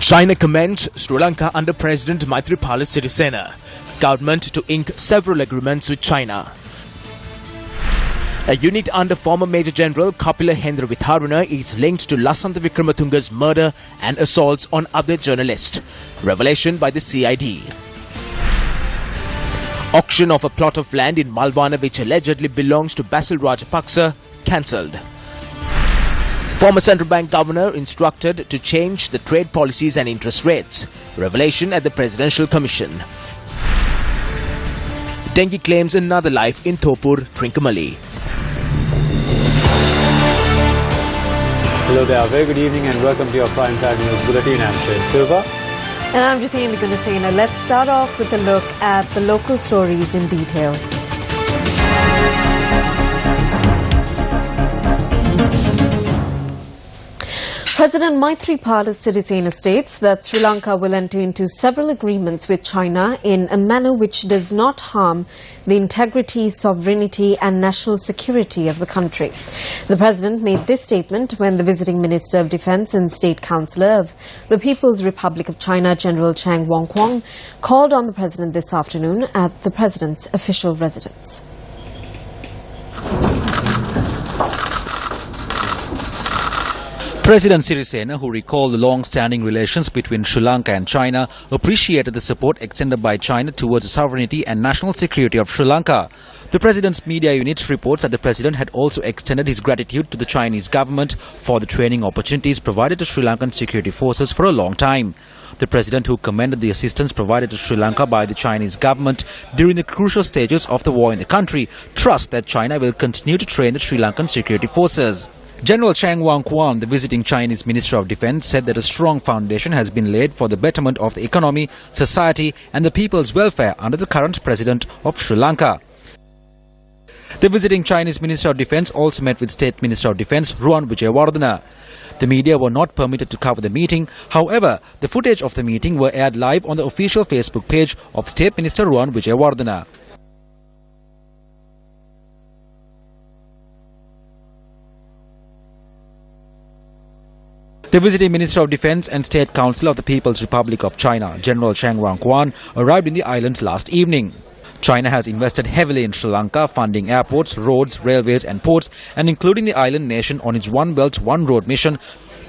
China commends Sri Lanka under President Maithripala Sirisena. Government to ink several agreements with China. A unit under former Major General Kapila Hendra Vitharuna is linked to Lasantha Wickrematunge's murder and assaults on other journalists. Revelation by the CID. Auction of a plot of land in Malwana which allegedly belongs to Basil Rajapaksa cancelled. Former Central Bank Governor instructed to change the trade policies and interest rates. Revelation at the Presidential Commission. Dengue claims another life in Thopur, Trincomalee. Hello there, very good evening and welcome to your Prime Time News Bulletin. I'm Shane Silva. And I'm Jyoti Migunisena. Let's start off with a look at the local stories in detail. President Maithripala Sirisena states that Sri Lanka will enter into several agreements with China in a manner which does not harm the integrity, sovereignty and national security of the country. The President made this statement when the visiting Minister of Defence and State Councillor of the People's Republic of China, General Chang Wang-Kwong, called on the President this afternoon at the President's official residence. President Sirisena, who recalled the long-standing relations between Sri Lanka and China, appreciated the support extended by China towards the sovereignty and national security of Sri Lanka. The President's media unit reports that the President had also extended his gratitude to the Chinese government for the training opportunities provided to Sri Lankan security forces for a long time. The President, who commended the assistance provided to Sri Lanka by the Chinese government during the crucial stages of the war in the country, trusts that China will continue to train the Sri Lankan security forces. General Chang Wang-Kwong, the visiting Chinese Minister of Defence, said that a strong foundation has been laid for the betterment of the economy, society and the people's welfare under the current President of Sri Lanka. The visiting Chinese Minister of Defence also met with State Minister of Defence Ruwan Wijewardena. The media were not permitted to cover the meeting. However, the footage of the meeting were aired live on the official Facebook page of State Minister Ruwan Wijewardena. The visiting Minister of Defence and State Council of the People's Republic of China, General Chang Wang-Kwong, arrived in the island last evening. China has invested heavily in Sri Lanka, funding airports, roads, railways and ports, and including the island nation on its One Belt, One Road mission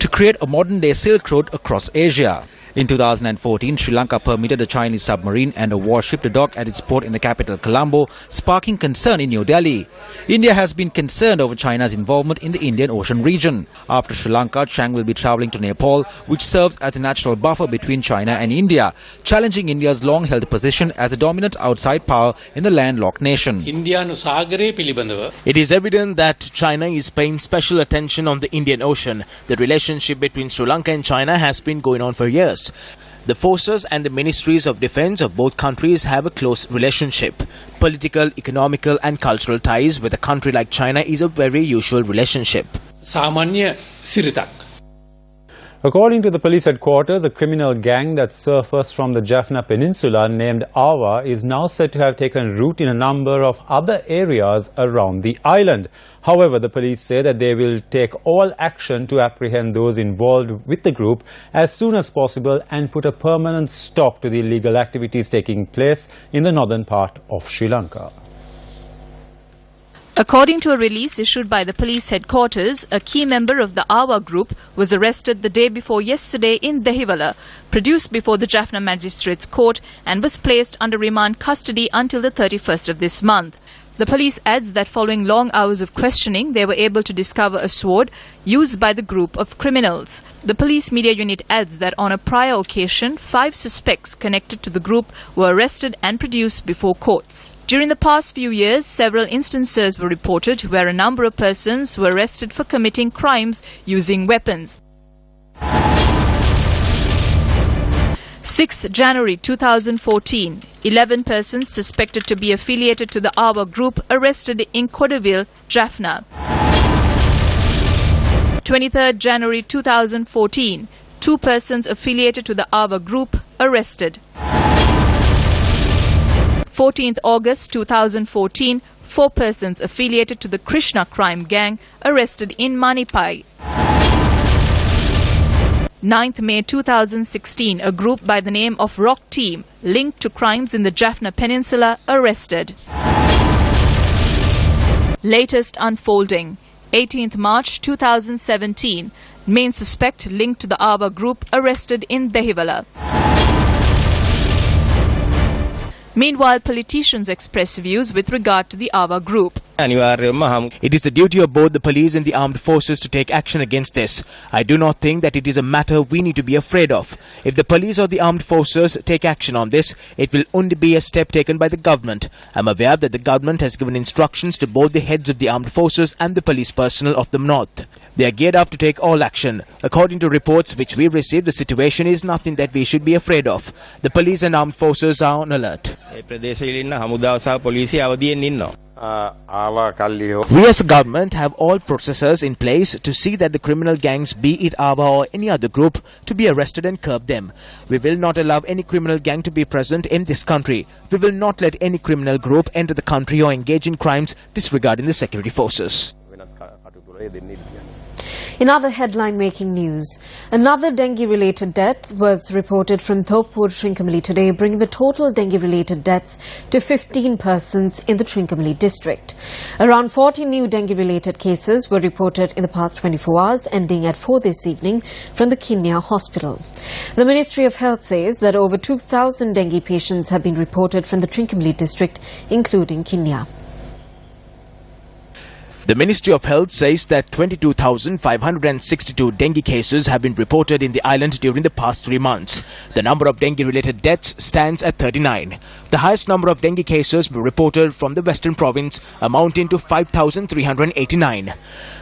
to create a modern-day Silk Road across Asia. In 2014, Sri Lanka permitted a Chinese submarine and a warship to dock at its port in the capital Colombo, sparking concern in New Delhi. India has been concerned over China's involvement in the Indian Ocean region. After Sri Lanka, Chang will be travelling to Nepal, which serves as a natural buffer between China and India, challenging India's long-held position as a dominant outside power in the landlocked nation. It is evident that China is paying special attention on the Indian Ocean. The relationship between Sri Lanka and China has been going on for years. The forces and the ministries of defence of both countries have a close relationship. Political, economical and cultural ties with a country like China is a very usual relationship. According to the police headquarters, a criminal gang that surfaced from the Jaffna Peninsula named Awa is now said to have taken root in a number of other areas around the island. However, the police say that they will take all action to apprehend those involved with the group as soon as possible and put a permanent stop to the illegal activities taking place in the northern part of Sri Lanka. According to a release issued by the police headquarters, a key member of the Awa group was arrested the day before yesterday in Dehiwala, produced before the Jaffna Magistrates Court and was placed under remand custody until the 31st of this month. The police adds that following long hours of questioning, they were able to discover a sword used by the group of criminals. The police media unit adds that on a prior occasion, 5 suspects connected to the group were arrested and produced before courts. During the past few years, several instances were reported where a number of persons were arrested for committing crimes using weapons. 6th January 2014, 11 persons suspected to be affiliated to the Awa group arrested in Kodaville, Jaffna. 23rd January 2014, 2 persons affiliated to the Awa group arrested. 14th August 2014, 4 persons affiliated to the Krishna crime gang arrested in Manipai. 9th May 2016, a group by the name of Rock Team, linked to crimes in the Jaffna Peninsula, arrested. Latest unfolding. 18th March 2017, main suspect linked to the Awa group arrested in Dehiwala. Meanwhile, politicians express views with regard to the Awa group. It is the duty of both the police and the armed forces to take action against this. I do not think that it is a matter we need to be afraid of. If the police or the armed forces take action on this, it will only be a step taken by the government. I am aware that the government has given instructions to both the heads of the armed forces and the police personnel of the north. They are geared up to take all action. According to reports which we received, the situation is nothing that we should be afraid of. The police and armed forces are on alert. We as a government have all processes in place to see that the criminal gangs, be it Awa or any other group, to be arrested and curb them. We will not allow any criminal gang to be present in this country. We will not let any criminal group enter the country or engage in crimes disregarding the security forces. In other headline-making news, another dengue-related death was reported from Thopur, Trincomalee today, bringing the total dengue-related deaths to 15 persons in the Trincomalee district. Around 40 new dengue-related cases were reported in the past 24 hours, ending at 4 this evening from the Kinya hospital. The Ministry of Health says that over 2,000 dengue patients have been reported from the Trincomalee district, including Kinya. The Ministry of Health says that 22,562 dengue cases have been reported in the island during the past 3 months. The number of dengue-related deaths stands at 39. The highest number of dengue cases were reported from the Western Province, amounting to 5,389.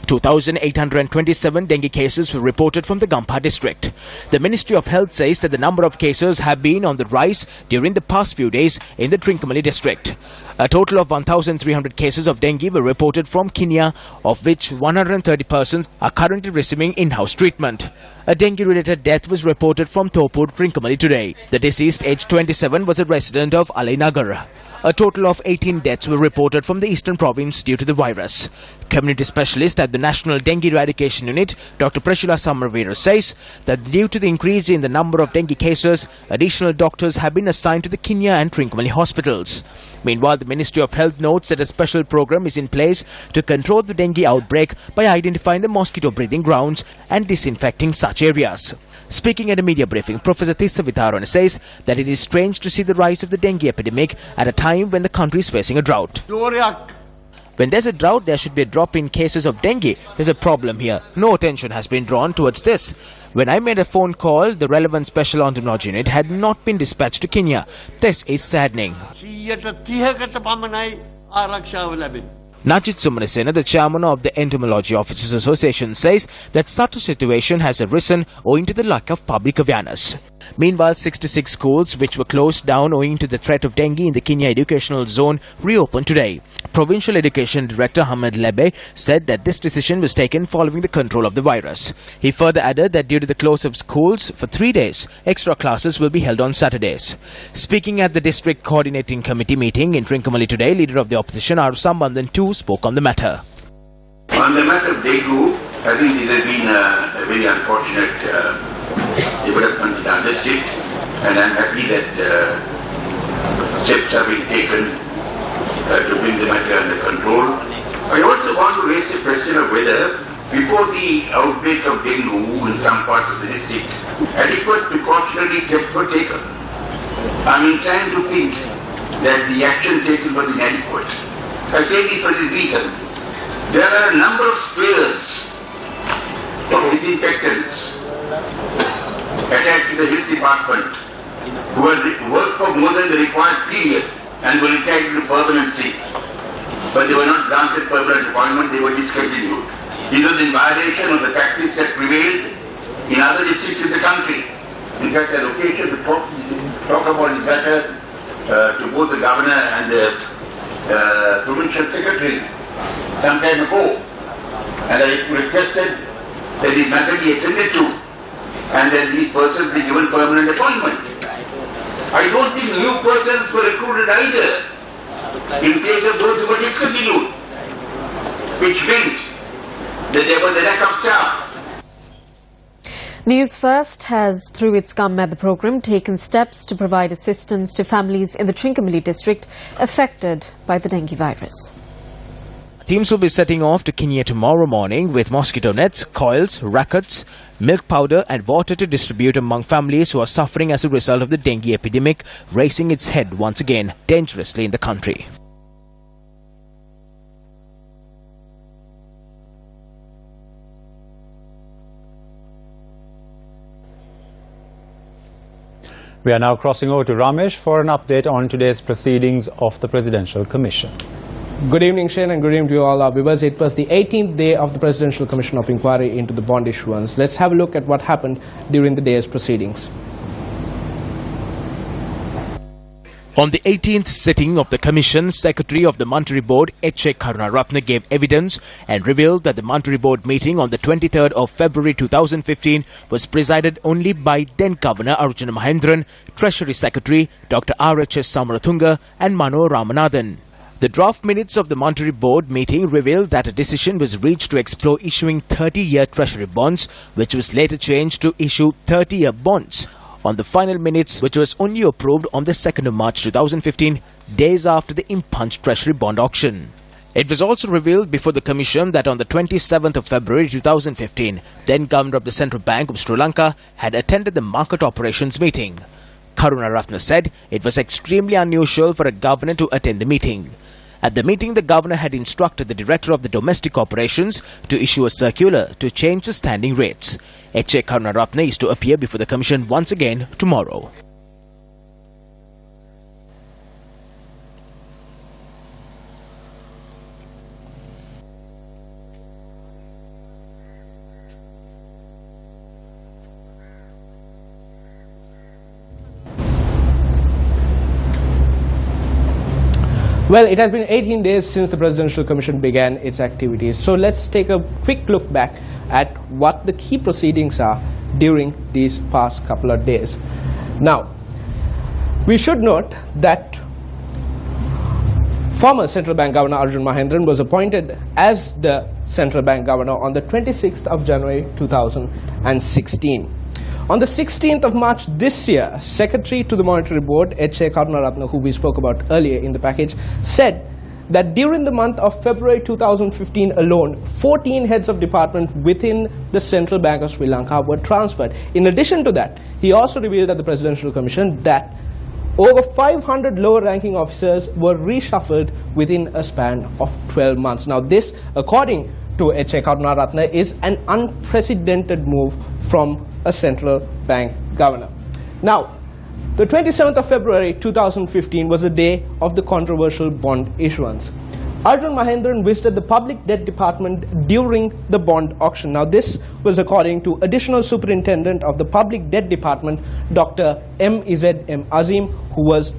2,827 dengue cases were reported from the Gampha district. The Ministry of Health says that the number of cases have been on the rise during the past few days in the Trincomalee district. A total of 1,300 cases of dengue were reported from Kinya, of which 130 persons are currently receiving in-house treatment. A dengue-related death was reported from Thopur, Trincomalee today. The deceased, aged 27, was a resident of Alainagar. A total of 18 deaths were reported from the Eastern Province due to the virus. Community specialist at the National Dengue Eradication Unit, Dr. Prashila Samarveera, says that due to the increase in the number of dengue cases, additional doctors have been assigned to the Kinya and Trincomalee hospitals. Meanwhile, the Ministry of Health notes that a special program is in place to control the dengue outbreak by identifying the mosquito breeding grounds and disinfecting such areas. Speaking at a media briefing, Professor Tissa Vitharana says that it is strange to see the rise of the dengue epidemic at a time when the country is facing a drought. When there's a drought, there should be a drop in cases of dengue. There's a problem here. No attention has been drawn towards this. When I made a phone call, the relevant special entomology unit had not been dispatched to Kinya. This is saddening. Najit Sumanasena, the chairman of the Entomology Officers Association, says that such a situation has arisen owing to the lack of public awareness. Meanwhile, 66 schools which were closed down owing to the threat of dengue in the Kinya educational zone reopened today. Provincial Education Director Hamad Lebe said that this decision was taken following the control of the virus. He further added that due to the close of schools for 3 days, extra classes will be held on Saturdays. Speaking at the District Coordinating Committee meeting in Trincomalee today, Leader of the Opposition R. Sambandhan too spoke on the matter. On the matter of dengue, I think this has been a very unfortunate development in our district, and I'm happy that steps have been taken to bring the matter under control. I also want to raise the question of whether, before the outbreak of dengue in some parts of the district, adequate precautionary steps were taken. I'm inclined to think that the action taken was inadequate. I say this for this reason. There are a number of sprayers of disinfectants attached to the health department who had worked for more than the required period and were entitled to permanency, but they were not granted permanent appointment, they were discontinued. This was in violation of the practice that prevailed in other districts in the country. In fact, an occasion to talk about this matter to both the governor and the provincial secretary some time ago, and I requested that this matter be attended to and that these persons be given permanent appointment. I don't think new persons were recruited either in place of those who were discontinued, which meant that there was a lack of staff. Newsfirst has, through its Come Weather program, taken steps to provide assistance to families in the Trincomalee district affected by the dengue virus. Teams will be setting off to Kenya tomorrow morning with mosquito nets, coils, rackets, milk powder and water to distribute among families who are suffering as a result of the dengue epidemic raising its head once again dangerously in the country. We are now crossing over to Ramesh for an update on today's proceedings of the Presidential Commission. Good evening, Shane, and good evening to you all our viewers. It was the 18th day of the Presidential Commission of Inquiry into the bond issuance. Let's have a look at what happened during the day's proceedings. On the 18th sitting of the Commission, Secretary of the Monetary Board, H.A. Karunaratne, gave evidence and revealed that the Monetary Board meeting on the 23rd of February 2015 was presided only by then-Governor Arjuna Mahendran, Treasury Secretary Dr. R.H.S. Samarathunga and Mano Ramanathan. The draft minutes of the Monetary Board meeting revealed that a decision was reached to explore issuing 30-year Treasury bonds, which was later changed to issue 30-year bonds. On the final minutes, which was only approved on the 2nd of March 2015, days after the impunged Treasury bond auction. It was also revealed before the Commission that on the 27th of February 2015, then Governor of the Central Bank of Sri Lanka had attended the market operations meeting. Karunaratne said it was extremely unusual for a governor to attend the meeting. At the meeting, the governor had instructed the director of the domestic operations to issue a circular to change the standing rates. H.A. Karunaratne is to appear before the Commission once again tomorrow. Well, it has been 18 days since the Presidential Commission began its activities. So let's take a quick look back at what the key proceedings are during these past couple of days. Now, we should note that former Central Bank Governor Arjuna Mahendran was appointed as the Central Bank Governor on the 26th of January 2016. On the 16th of March this year, Secretary to the Monetary Board, H.A. Karunaratne, who we spoke about earlier in the package, said that during the month of February 2015 alone, 14 heads of department within the Central Bank of Sri Lanka were transferred. In addition to that, he also revealed at the Presidential Commission that over 500 lower-ranking officers were reshuffled within a span of 12 months. Now this, according to H.A. Karunaratne, is an unprecedented move from a central bank governor. Now, the 27th of February 2015 was the day of the controversial bond issuance. Arjuna Mahendran visited the public debt department during the bond auction. Now this was according to Additional Superintendent of the Public Debt Department, Dr. M.Z.M. Azim, who was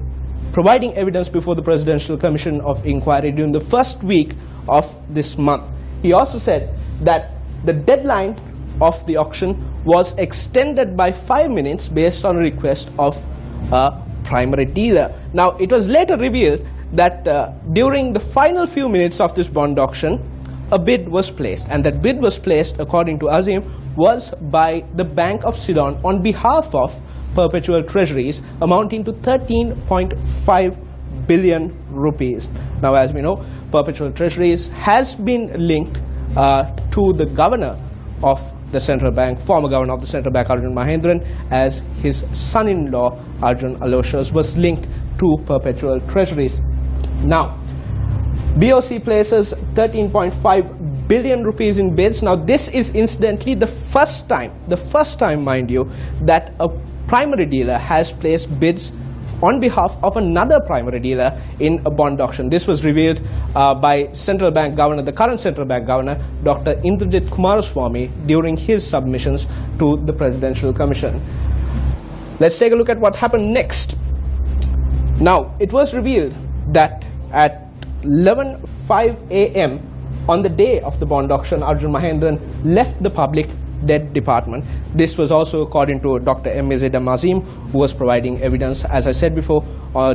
providing evidence before the Presidential Commission of Inquiry during the first week of this month. He also said that the deadline of the auction was extended by 5 minutes based on a request of a primary dealer. Now, it was later revealed that during the final few minutes of this bond auction, a bid was placed, and that bid was placed, according to Azim, was by the Bank of Ceylon on behalf of perpetual treasuries amounting to 13.5 billion rupees. Now, as we know, perpetual treasuries has been linked to the governor of the central bank, former governor of the central bank, Arjuna Mahendran, as his son-in-law, Arjun Aloysius, was linked to perpetual treasuries. Now, BOC places 13.5 billion rupees in bids. Now, this is incidentally the first time, mind you, that a primary dealer has placed bids on behalf of another primary dealer in a bond auction. This was revealed by Central Bank Governor, the current Central Bank Governor, Dr. Indrajit Kumaraswamy, during his submissions to the Presidential Commission. Let's take a look at what happened next. Now, it was revealed that at 11:05 a.m. on the day of the bond auction, Arjuna Mahendran left the public debt department. This was also according to Dr. M.Z.M. Azim, who was providing evidence, as I said before,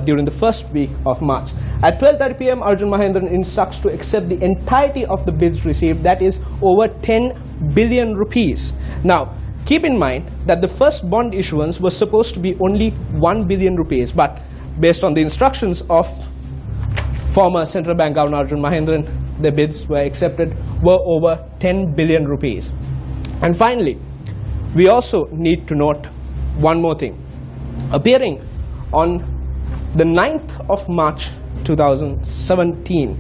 during the first week of March. At 12:30 p.m., Arjuna Mahendran instructs to accept the entirety of the bids received, that is over 10 billion rupees. Now, keep in mind that the first bond issuance was supposed to be only 1 billion rupees, but based on the instructions of former Central Bank Governor Arjun Mahendran, the bids were accepted were over 10 billion rupees. And finally, we also need to note one more thing. Appearing on the 9th of March 2017,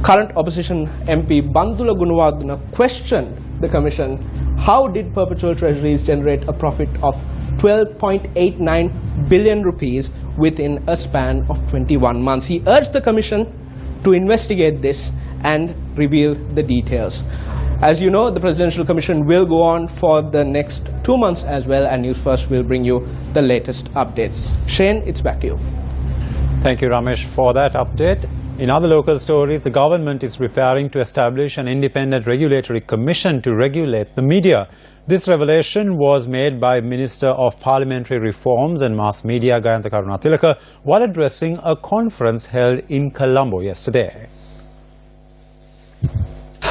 current opposition MP Bandula Gunawardena questioned the Commission, how did perpetual treasuries generate a profit of 12.89 billion rupees within a span of 21 months. He urged the Commission to investigate this and reveal the details. As you know, the Presidential Commission will go on for the next 2 months as well, and News First will bring you the latest updates. Shane, it's back to you. Thank you, Ramesh, for that update. In other local stories, the government is preparing to establish an independent regulatory commission to regulate the media. This revelation was made by Minister of Parliamentary Reforms and Mass Media, Gayantha Karunatilaka, while addressing a conference held in Colombo yesterday.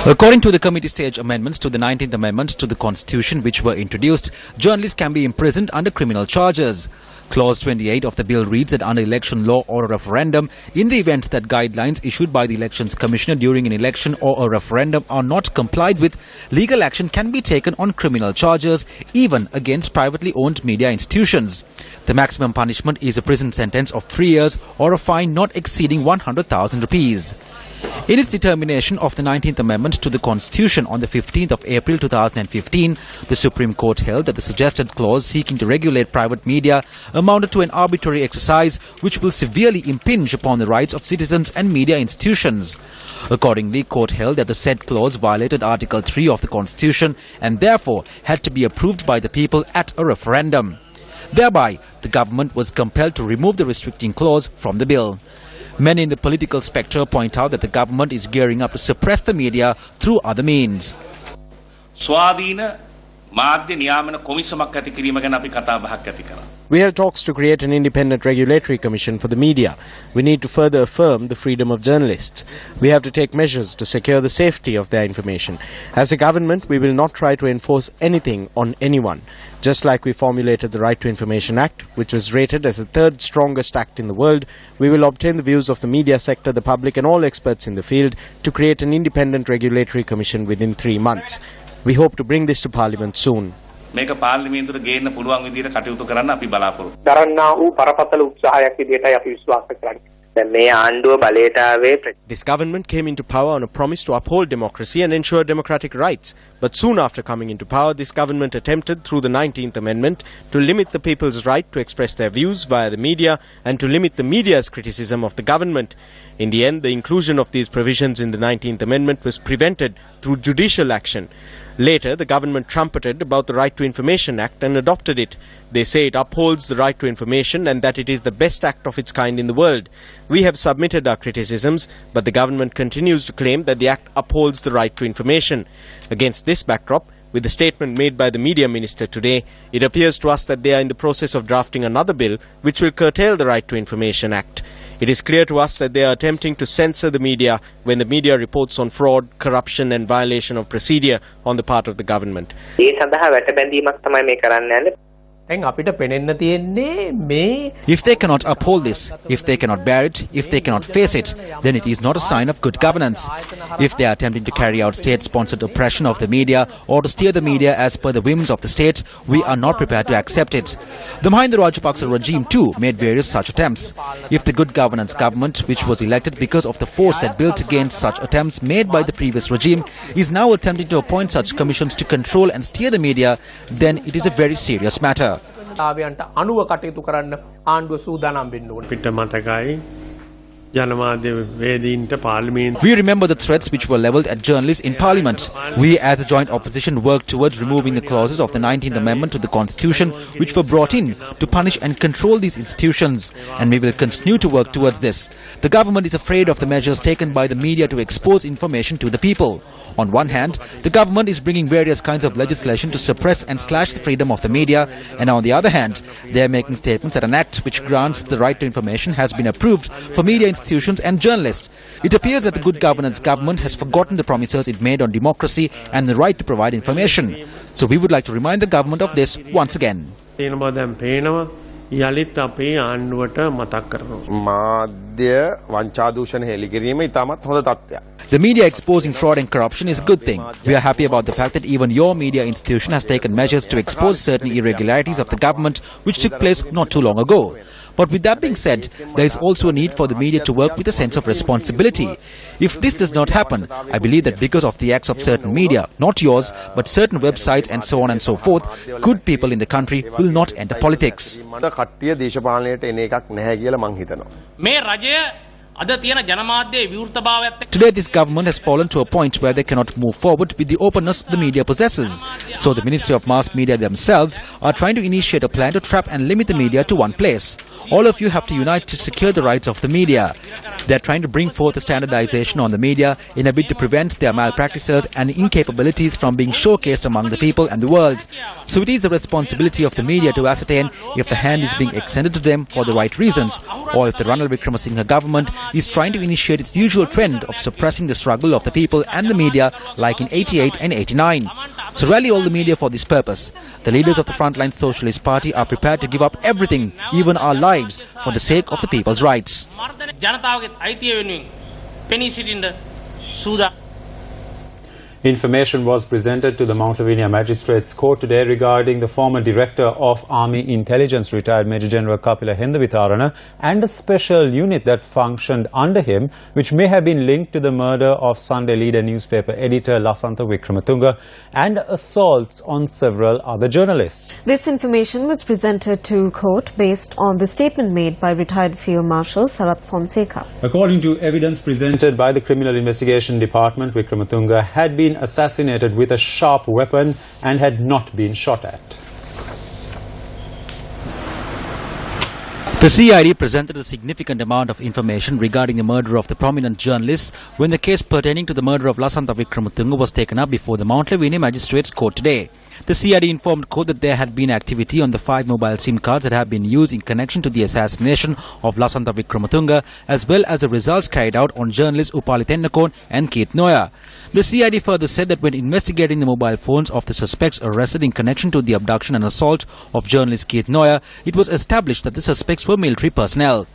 According to the committee stage amendments to the 19th Amendment to the Constitution which were introduced, journalists can be imprisoned under criminal charges. Clause 28 of the bill reads that under election law or a referendum, in the event that guidelines issued by the Elections Commissioner during an election or a referendum are not complied with, legal action can be taken on criminal charges, even against privately owned media institutions. The maximum punishment is a prison sentence of 3 years or a fine not exceeding 100,000 rupees. In its determination of the 19th Amendment to the Constitution on the 15th of April 2015, the Supreme Court held that the suggested clause seeking to regulate private media amounted to an arbitrary exercise which will severely impinge upon the rights of citizens and media institutions. Accordingly, court held that the said clause violated Article 3 of the Constitution and therefore had to be approved by the people at a referendum. Thereby, the government was compelled to remove the restricting clause from the bill. Many in the political spectre point out that the government is gearing up to suppress the media through other means. We had talks to create an independent regulatory commission for the media. We need to further affirm the freedom of journalists. We have to take measures to secure the safety of their information. As a government, we will not try to enforce anything on anyone. Just like we formulated the Right to Information Act, which was rated as the third strongest act in the world, we will obtain the views of the media sector, the public and all experts in the field to create an independent regulatory commission within 3 months. We hope to bring this to Parliament soon. This government came into power on a promise to uphold democracy and ensure democratic rights. But soon after coming into power, this government attempted through the 19th Amendment to limit the people's right to express their views via the media and to limit the media's criticism of the government. In the end, the inclusion of these provisions in the 19th Amendment was prevented through judicial action. Later, the government trumpeted about the Right to Information Act and adopted it. They say it upholds the right to information and that it is the best act of its kind in the world. We have submitted our criticisms, but the government continues to claim that the act upholds the right to information. Against this backdrop, with the statement made by the media minister today, it appears to us that they are in the process of drafting another bill which will curtail the Right to Information Act. It is clear to us that they are attempting to censor the media when the media reports on fraud, corruption and violation of procedure on the part of the government. If they cannot uphold this, if they cannot bear it, if they cannot face it, then it is not a sign of good governance. If they are attempting to carry out state-sponsored oppression of the media or to steer the media as per the whims of the state, we are not prepared to accept it. The Mahinda Rajapaksa regime too made various such attempts. If the good governance government, which was elected because of the force that built against such attempts made by the previous regime, is now attempting to appoint such commissions to control and steer the media, then it is a very serious matter. We remember the threats which were levelled at journalists in Parliament. We as the joint opposition worked towards removing the clauses of the 19th Amendment to the Constitution which were brought in to punish and control these institutions, and we will continue to work towards this. The government is afraid of the measures taken by the media to expose information to the people. On one hand, the government is bringing various kinds of legislation to suppress and slash the freedom of the media, and on the other hand, they are making statements that an act which grants the right to information has been approved for media institutions institutions and journalists. It appears that the good governance government has forgotten the promises it made on democracy and the right to provide information. So we would like to remind the government of this once again. The media exposing fraud and corruption is a good thing. We are happy about the fact that even your media institution has taken measures to expose certain irregularities of the government which took place not too long ago. But with that being said, there is also a need for the media to work with a sense of responsibility. If this does not happen, I believe that because of the acts of certain media, not yours, but certain websites and so on and so forth, good people in the country will not enter politics. Today this government has fallen to a point where they cannot move forward with the openness the media possesses. So the Ministry of Mass Media themselves are trying to initiate a plan to trap and limit the media to one place. All of you have to unite to secure the rights of the media. They are trying to bring forth a standardization on the media in a bid to prevent their malpractices and incapabilities from being showcased among the people and the world. So it is the responsibility of the media to ascertain if the hand is being extended to them for the right reasons, or if the Ranil Wickremesinghe government is trying to initiate its usual trend of suppressing the struggle of the people and the media like in 88 and 89. So rally all the media for this purpose. The leaders of the Frontline Socialist Party are prepared to give up everything, even our lives, for the sake of the people's rights. Information was presented to the Mount Lavinia Magistrates Court today regarding the former Director of Army Intelligence, retired Major General Kapila Hendavitharana, and a special unit that functioned under him, which may have been linked to the murder of Sunday leader newspaper editor Lasantha Wickrematunge and assaults on several other journalists. This information was presented to court based on the statement made by retired Field Marshal Sarath Fonseca. According to evidence presented by the Criminal Investigation Department, Wickrematunge had been assassinated with a sharp weapon and had not been shot at. The CID presented a significant amount of information regarding the murder of the prominent journalist when the case pertaining to the murder of Lasantha Wickrematunge was taken up before the Mount Lavinia Magistrates Court today. The CID informed court that there had been activity on the 5 mobile SIM cards that had been used in connection to the assassination of Lasantha Wickrematunge, as well as the results carried out on journalists Upali Tennakone and Keith Noya. The CID further said that when investigating the mobile phones of the suspects arrested in connection to the abduction and assault of journalist Keith Noya, it was established that the suspects were military personnel.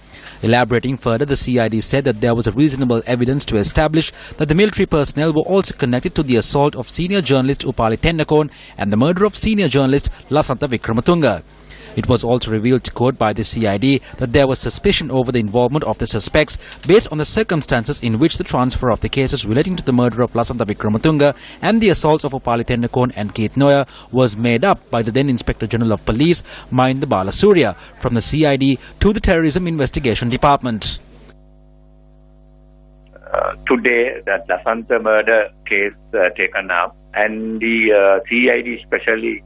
Elaborating further, the CID said that there was a reasonable evidence to establish that the military personnel were also connected to the assault of senior journalist Upali Tennakone and the murder of senior journalist Lasantha Wickrematunge. It was also revealed to court by the CID that there was suspicion over the involvement of the suspects based on the circumstances in which the transfer of the cases relating to the murder of Lasantha Wickrematunge and the assaults of Upali Tennakone and Keith Noya was made up by the then Inspector General of Police, Mahinda Balasurya, from the CID to the Terrorism Investigation Department. Today, the Lasantha murder case taken up, and the CID especially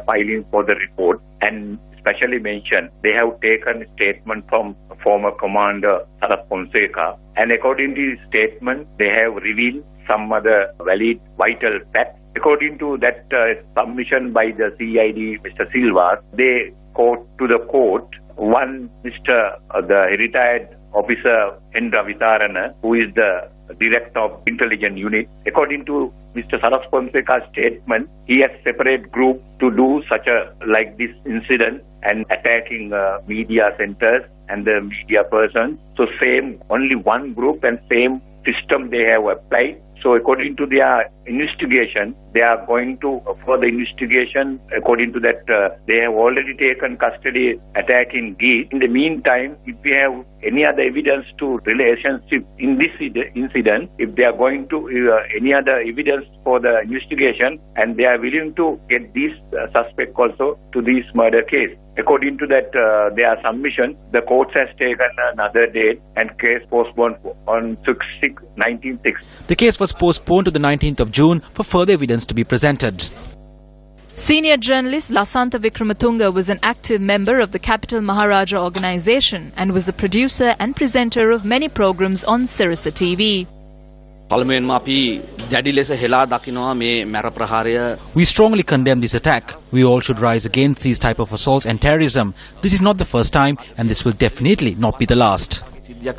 filing for the report, and specially mentioned they have taken a statement from former commander Sarath Fonseca, and according to his statement they have revealed some other valid vital facts. According to that submission by the CID, Mr. Silva, they quote to the court one Mr. the retired officer Hendavitharana, who is the director of intelligence unit. According to Mr. Sarath Fonseca's statement, he has separate group to do such a like this incident and attacking media centers and the media persons. So same, only one group and same system they have applied. So according to their investigation, they are going to further investigation. According to that, they have already taken custody attacking Geet. In the meantime, if we have any other evidence to relationship in this incident, if they are going to any other evidence for the investigation, and they are willing to get these suspect also to this murder case. According to that, their submission, the court has taken another date and case postponed on 6/19/6. The case was postponed to the 19th of June for further evidence to be presented. Senior journalist Lasantha Wickrematunge was an active member of the Capital Maharaja organization and was the producer and presenter of many programs on Sirasa TV. We strongly condemn this attack. We all should rise against these type of assaults and terrorism. This is not the first time, and this will definitely not be the last. Was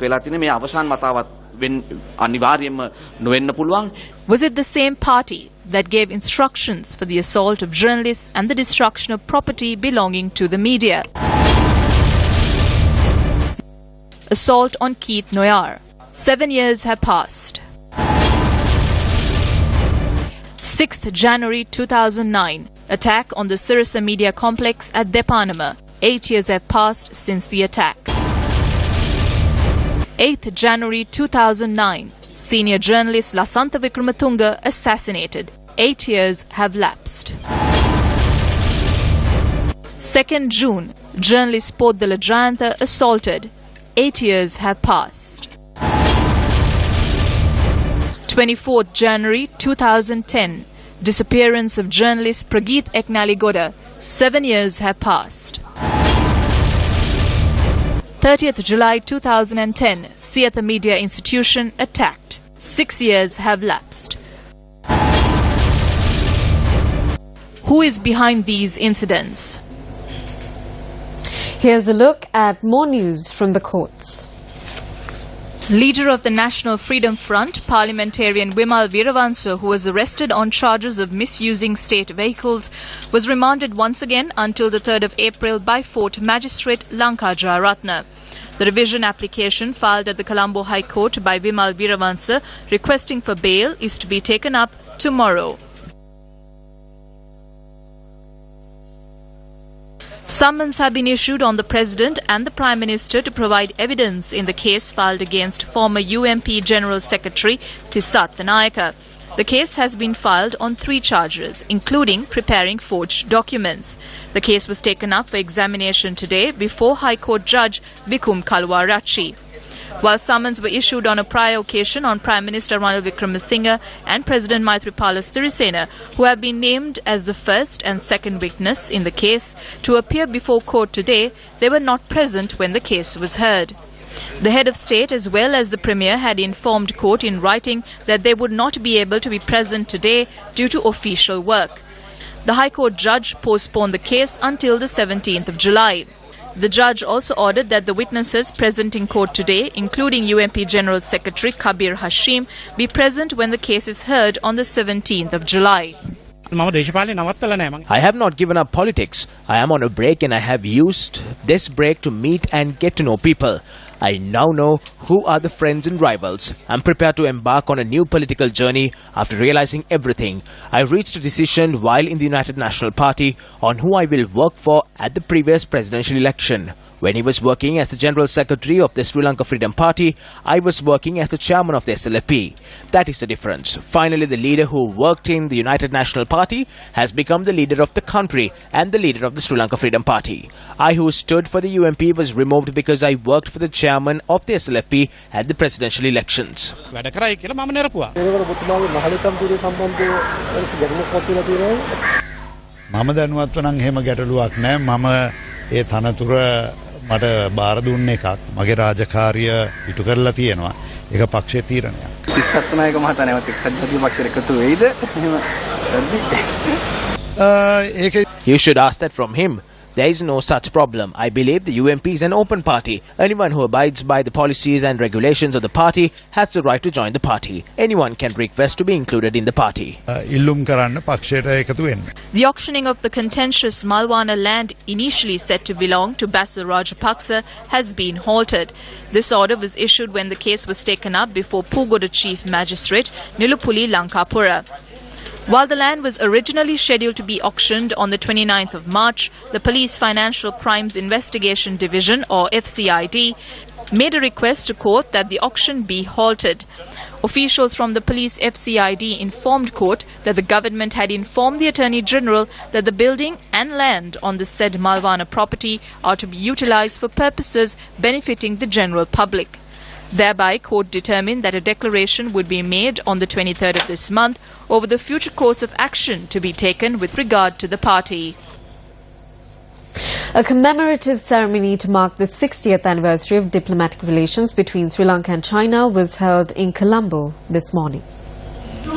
it the same party that gave instructions for the assault of journalists and the destruction of property belonging to the media? Assault on Keith Noyar. 7 years have passed. 6th January 2009. Attack on the Sirasa Media Complex at Depanama. 8 years have passed since the attack. 8th January 2009. Senior journalist Lasantha Wickrematunge assassinated. 8 years have lapsed. 2nd June. Journalist Poddala Jayantha assaulted. 8 years have passed. 24th January 2010. Disappearance of journalist Prageet Eknaligoda. 7 years have passed. 30th July 2010. Siatha Media Institution attacked. 6 years have lapsed. Who is behind these incidents? Here's a look at more news from the courts. Leader of the National Freedom Front, parliamentarian Wimal Weerawansa, who was arrested on charges of misusing state vehicles, was remanded once again until the 3rd of April by Fort Magistrate Lanka Jayaratna. The revision application filed at the Colombo High Court by Wimal Weerawansa requesting for bail is to be taken up tomorrow. Summons have been issued on the President and the Prime Minister to provide evidence in the case filed against former UMP General Secretary Tissat Nayaka. The case has been filed on 3 charges, including preparing forged documents. The case was taken up for examination today before High Court Judge Vikum Kalwarachi. While summons were issued on a prior occasion on Prime Minister Ranil Wickremesinghe and President Maithripala Sirisena, who have been named as the first and second witness in the case to appear before court today, they were not present when the case was heard. The head of state as well as the Premier had informed court in writing that they would not be able to be present today due to official work. The High Court judge postponed the case until the 17th of July. The judge also ordered that the witnesses present in court today, including UMP General Secretary Kabir Hashim, be present when the case is heard on the 17th of July. I have not given up politics. I am on a break and I have used this break to meet and get to know people. I now know who are the friends and rivals. I'm prepared to embark on a new political journey after realizing everything. I reached a decision while in the United National Party on who I will work for at the previous presidential election. When he was working as the General Secretary of the Sri Lanka Freedom Party, I was working as the Chairman of the SLP. That is the difference. Finally, the leader who worked in the United National Party has become the leader of the country and the leader of the Sri Lanka Freedom Party. I, who stood for the UMP, was removed because I worked for the Chairman of the SLP at the presidential elections. මට බාර දුන්න එකක් මගේ රාජකාරිය ඉටු කරලා තියෙනවා ඒක පක්ෂයේ තීරණයක්. තිස්සත් නායක මහතා නැවත එක්සත් ජාතික පක්ෂයට එකතු වෙයිද? එහෙම You should ask that from him. There is no such problem. I believe the UMP is an open party. Anyone who abides by the policies and regulations of the party has the right to join the party. Anyone can request to be included in the party. ඉල්ලුම් කරන්න පක්ෂයට එකතු වෙන්න. The auctioning of the contentious Malwana land initially said to belong to Basil Rajapaksa has been halted. This order was issued when the case was taken up before Pugoda Chief Magistrate Nilupuli Lankapura. While the land was originally scheduled to be auctioned on the 29th of March, the Police Financial Crimes Investigation Division, or FCID, made a request to court that the auction be halted. Officials from the police FCID informed court that the government had informed the Attorney General that the building and land on the said Malwana property are to be utilized for purposes benefiting the general public. Thereby, court determined that a declaration would be made on the 23rd of this month over the future course of action to be taken with regard to the party. A commemorative ceremony to mark the 60th anniversary of diplomatic relations between Sri Lanka and China was held in Colombo this morning. The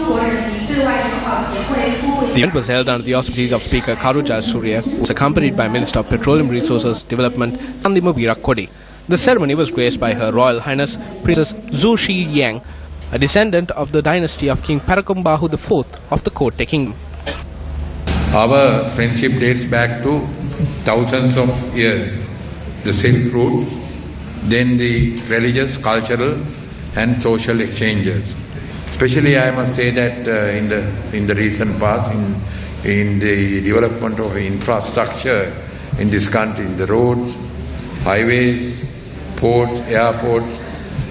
event was held under the auspices of Speaker Karu Jayasuriya, who was accompanied by Minister of Petroleum Resources Development Andima Virakodi. The ceremony was graced by Her Royal Highness Princess Zhu Shi Yang, a descendant of the dynasty of King Parakombahu IV of the Kotte Kingdom. Our friendship dates back to thousands of years. The Silk Route, then the religious, cultural and social exchanges. Especially I must say that in the recent past, in the development of infrastructure in this country, the roads, highways, ports, airports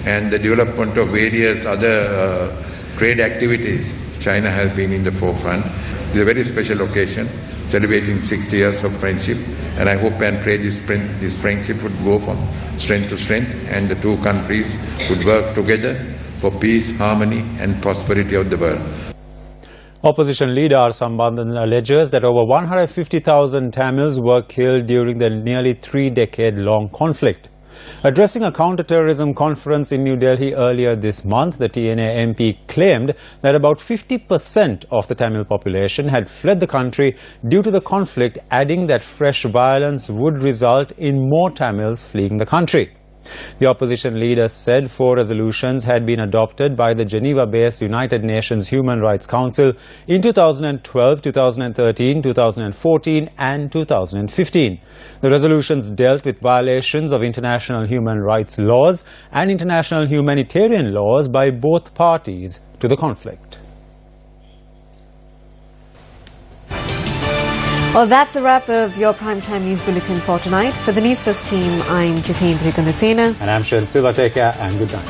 and the development of various other trade activities, China has been in the forefront. It's a very special occasion, celebrating 60 years of friendship, and I hope and pray this friendship would go from strength to strength and the two countries would work together for peace, harmony and prosperity of the world. Opposition leader R. Sambandhan alleges that over 150,000 Tamils were killed during the nearly 3-decade-long conflict. Addressing a counter-terrorism conference in New Delhi earlier this month, the TNA MP claimed that about 50% of the Tamil population had fled the country due to the conflict, adding that fresh violence would result in more Tamils fleeing the country. The opposition leader said 4 resolutions had been adopted by the Geneva-based United Nations Human Rights Council in 2012, 2013, 2014 and 2015. The resolutions dealt with violations of international human rights laws and international humanitarian laws by both parties to the conflict. Well, that's a wrap of your Primetime News Bulletin for tonight. For the Newsfirst team, I'm Jitendra Gunasena. And I'm Newsfirst.lk, and good night.